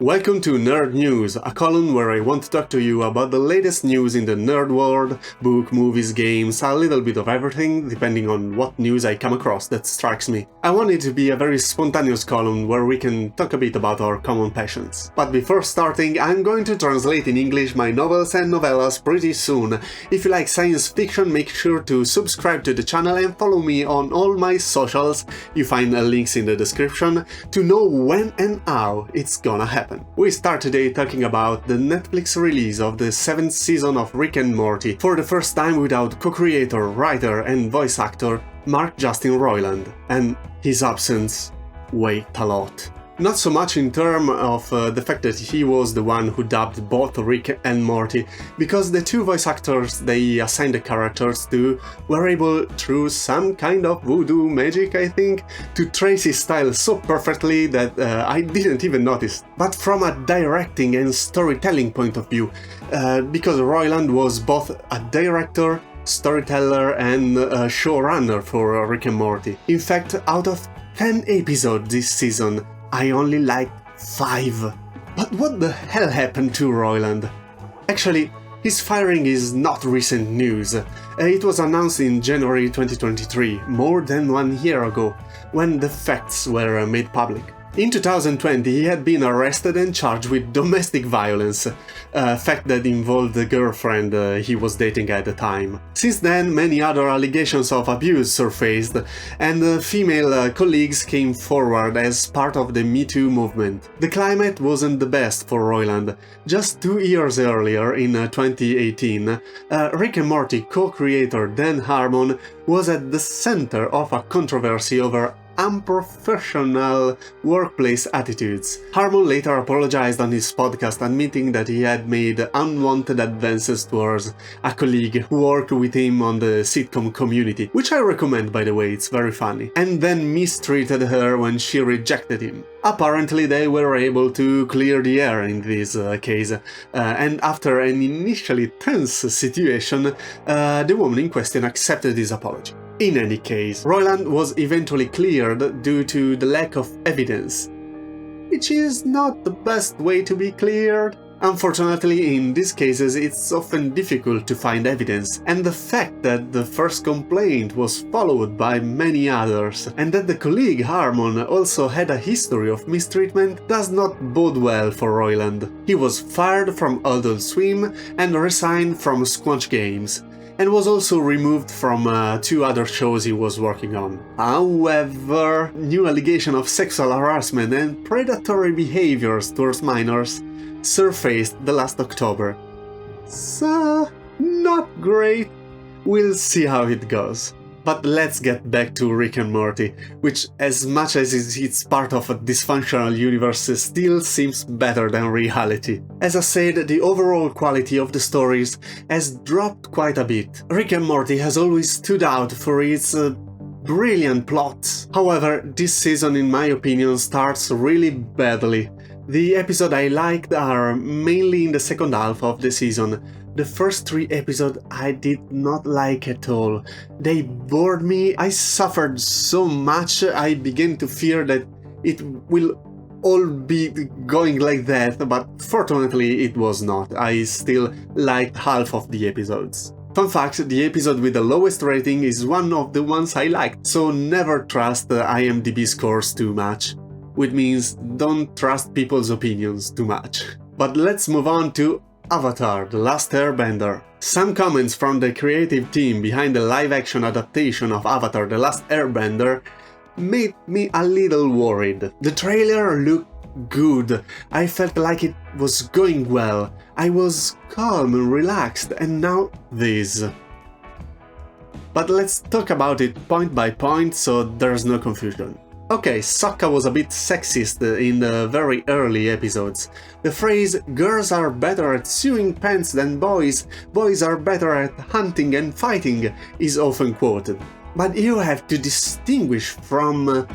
Welcome to Nerd News, a column where I want to talk to you about the latest news in the nerd world, book, movies, games, a little bit of everything, depending on what news I come across that strikes me. I want it to be a very spontaneous column where we can talk a bit about our common passions. But before starting, I'm going to translate in English my novels and novellas pretty soon. If you like science fiction, make sure to subscribe to the channel and follow me on all my socials. You find links in the description to know when and how it's gonna happen. We start today talking about the Netflix release of the 7th season of Rick and Morty, for the first time without co-creator, writer and voice actor Mark Justin Roiland, and his absence weighed a lot. Not so much in terms of the fact that he was the one who dubbed both Rick and Morty, because the two voice actors they assigned the characters to were able, through some kind of voodoo magic I think, to trace his style so perfectly that I didn't even notice. But from a directing and storytelling point of view, because Roiland was both a director, storyteller and showrunner for Rick and Morty. In fact, out of 10 episodes this season, I only liked 5. But what the hell happened to Railand? Actually, his firing is not recent news. It was announced in January 2023, more than 1 year ago, when the facts were made public. In 2020, he had been arrested and charged with domestic violence, a fact that involved the girlfriend he was dating at the time. Since then, many other allegations of abuse surfaced, and female colleagues came forward as part of the Me Too movement. The climate wasn't the best for Roiland. Just 2 years earlier, in 2018, Rick and Morty co-creator Dan Harmon was at the center of a controversy over unprofessional workplace attitudes. Harmon later apologized on his podcast, admitting that he had made unwanted advances towards a colleague who worked with him on the sitcom Community, which I recommend by the way, it's very funny, and then mistreated her when she rejected him. Apparently they were able to clear the air in this case, and after an initially tense situation, the woman in question accepted his apology. In any case, Railand was eventually cleared due to the lack of evidence, which is not the best way to be cleared. Unfortunately, in these cases it's often difficult to find evidence, and the fact that the first complaint was followed by many others, and that the colleague Harmon also had a history of mistreatment does not bode well for Railand. He was fired from Adult Swim and resigned from Squanch Games, and was also removed from 2 other shows he was working on. However, new allegation of sexual harassment and predatory behaviors towards minors surfaced the last October. So, not great. We'll see how it goes. But let's get back to Rick and Morty, which, as much as it's part of a dysfunctional universe, still seems better than reality. As I said, the overall quality of the stories has dropped quite a bit. Rick and Morty has always stood out for its brilliant plots. However, this season, in my opinion, starts really badly. The episodes I liked are mainly in the second half of the season. The first 3 episodes I did not like at all. They bored me, I suffered so much, I began to fear that it will all be going like that, but fortunately it was not. I still liked half of the episodes. Fun fact, the episode with the lowest rating is one of the ones I liked, so never trust the IMDb scores too much. Which means don't trust people's opinions too much. But let's move on to Avatar: The Last Airbender. Some comments from the creative team behind the live-action adaptation of Avatar: The Last Airbender made me a little worried. The trailer looked good, I felt like it was going well, I was calm and relaxed, and now this. But let's talk about it point by point so there's no confusion. Okay, Sokka was a bit sexist in the very early episodes. The phrase "girls are better at sewing pants than boys, boys are better at hunting and fighting" is often quoted. But you have to distinguish from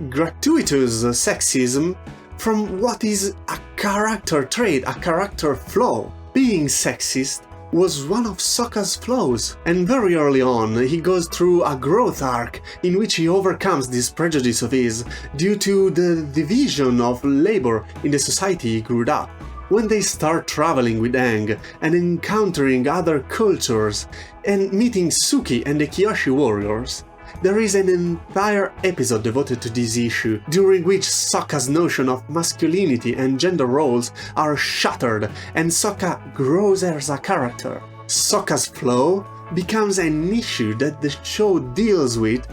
gratuitous sexism from what is a character trait, a character flaw. Being sexist was one of Sokka's flaws, and very early on he goes through a growth arc in which he overcomes this prejudice of his due to the division of labor in the society he grew up. When they start traveling with Aang and encountering other cultures and meeting Suki and the Kyoshi warriors, there is an entire episode devoted to this issue, during which Sokka's notion of masculinity and gender roles are shattered and Sokka grows as a character. Sokka's flaw becomes an issue that the show deals with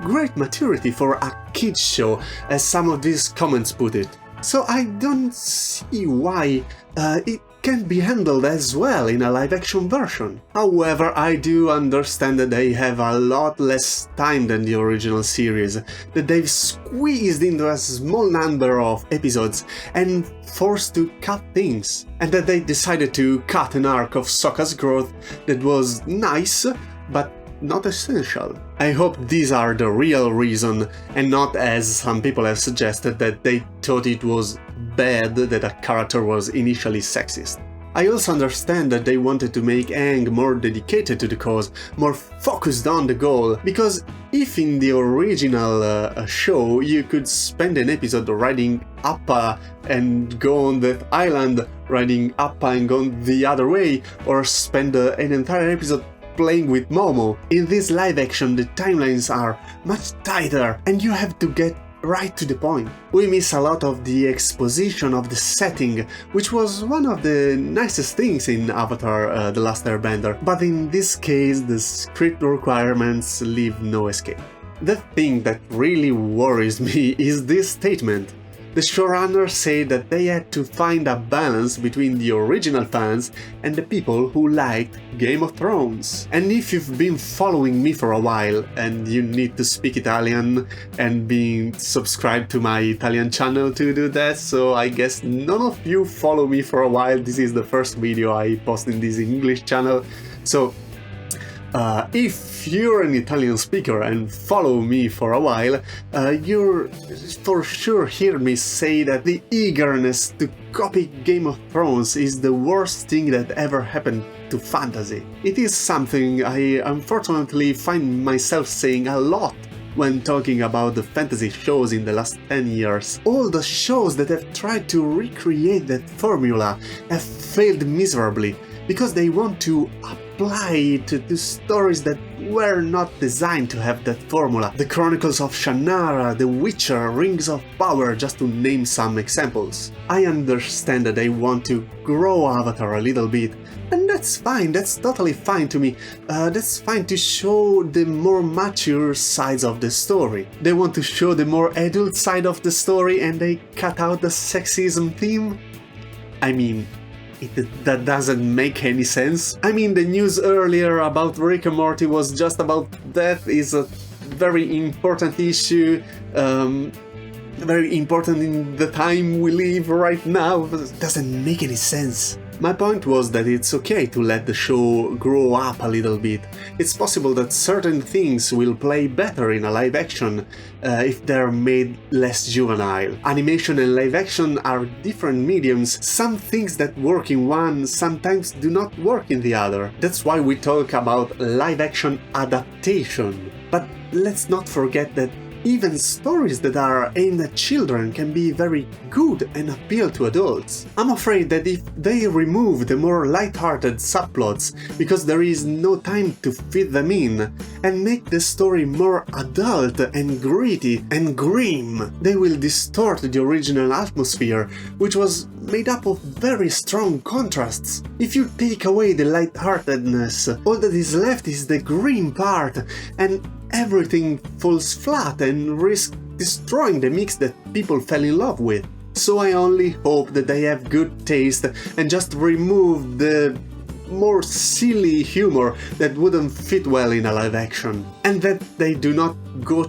great maturity for a kids show, as some of these comments put it. So I don't see why it can't be handled as well in a live-action version. However, I do understand that they have a lot less time than the original series, that they've squeezed into a small number of episodes and forced to cut things, and that they decided to cut an arc of Sokka's growth that was nice, but not essential. I hope these are the real reason, and not as some people have suggested that they thought it was bad that a character was initially sexist. I also understand that they wanted to make Aang more dedicated to the cause, more focused on the goal, because if in the original show you could spend an episode riding Appa and go on that island, riding Appa and go the other way, or spend an entire episode playing with Momo, in this live action the timelines are much tighter and you have to get right to the point. We miss a lot of the exposition of the setting, which was one of the nicest things in Avatar The Last Airbender, but in this case the script requirements leave no escape. The thing that really worries me is this statement. The showrunners say that they had to find a balance between the original fans and the people who liked Game of Thrones. And if you've been following me for a while and you need to speak Italian and being subscribed to my Italian channel to do that, so I guess none of you follow me for a while. This is the first video I post in this English channel, so if you're an Italian speaker and follow me for a while, you're for sure hear me say that the eagerness to copy Game of Thrones is the worst thing that ever happened to fantasy. It is something I unfortunately find myself saying a lot when talking about the fantasy shows in the last 10 years. All the shows that have tried to recreate that formula have failed miserably, because they want to apply it to stories that were not designed to have that formula. The Chronicles of Shannara, The Witcher, Rings of Power, just to name some examples. I understand that they want to grow Avatar a little bit, and that's fine, that's totally fine to me. That's fine to show the more mature sides of the story. They want to show the more adult side of the story and they cut out the sexism theme? I mean, that doesn't make any sense. I mean, the news earlier about Rick and Morty was just about that. Is a very important issue, very important in the time we live right now. It doesn't make any sense. My point was that it's okay to let the show grow up a little bit. It's possible that certain things will play better in a live action if they're made less juvenile. Animation and live action are different mediums. Some things that work in one sometimes do not work in the other. That's why we talk about live action adaptation. But let's not forget that even stories that are aimed at children can be very good and appeal to adults. I'm afraid that if they remove the more light-hearted subplots because there is no time to fit them in, and make the story more adult and gritty and grim, they will distort the original atmosphere, which was made up of very strong contrasts. If you take away the light-heartedness, all that is left is the grim part, and everything falls flat and risks destroying the mix that people fell in love with. So I only hope that they have good taste and just remove the more silly humor that wouldn't fit well in a live action, and that they do not go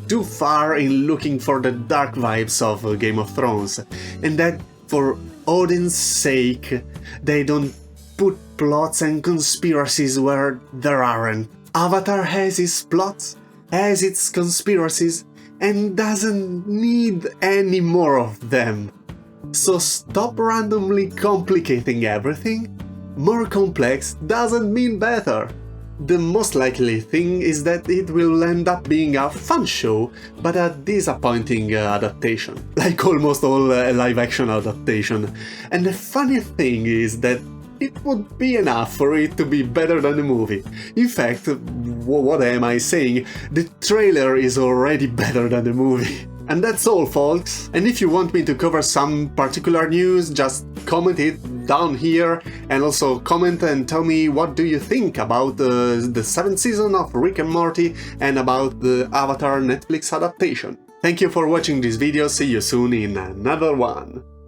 too far in looking for the dark vibes of Game of Thrones, and that for Odin's sake they don't put plots and conspiracies where there aren't. Avatar has its plots, has its conspiracies, and doesn't need any more of them. So stop randomly complicating everything, More complex doesn't mean better. The most likely thing is that it will end up being a fun show, but a disappointing adaptation. Like almost all live-action adaptation. And the funny thing is that it would be enough for it to be better than the movie. In fact, what am I saying? The trailer is already better than the movie. And that's all, folks. And if you want me to cover some particular news, just comment it down here, and also comment and tell me what do you think about the 7th season of Rick and Morty and about the Avatar Netflix adaptation. Thank you for watching this video, see you soon in another one.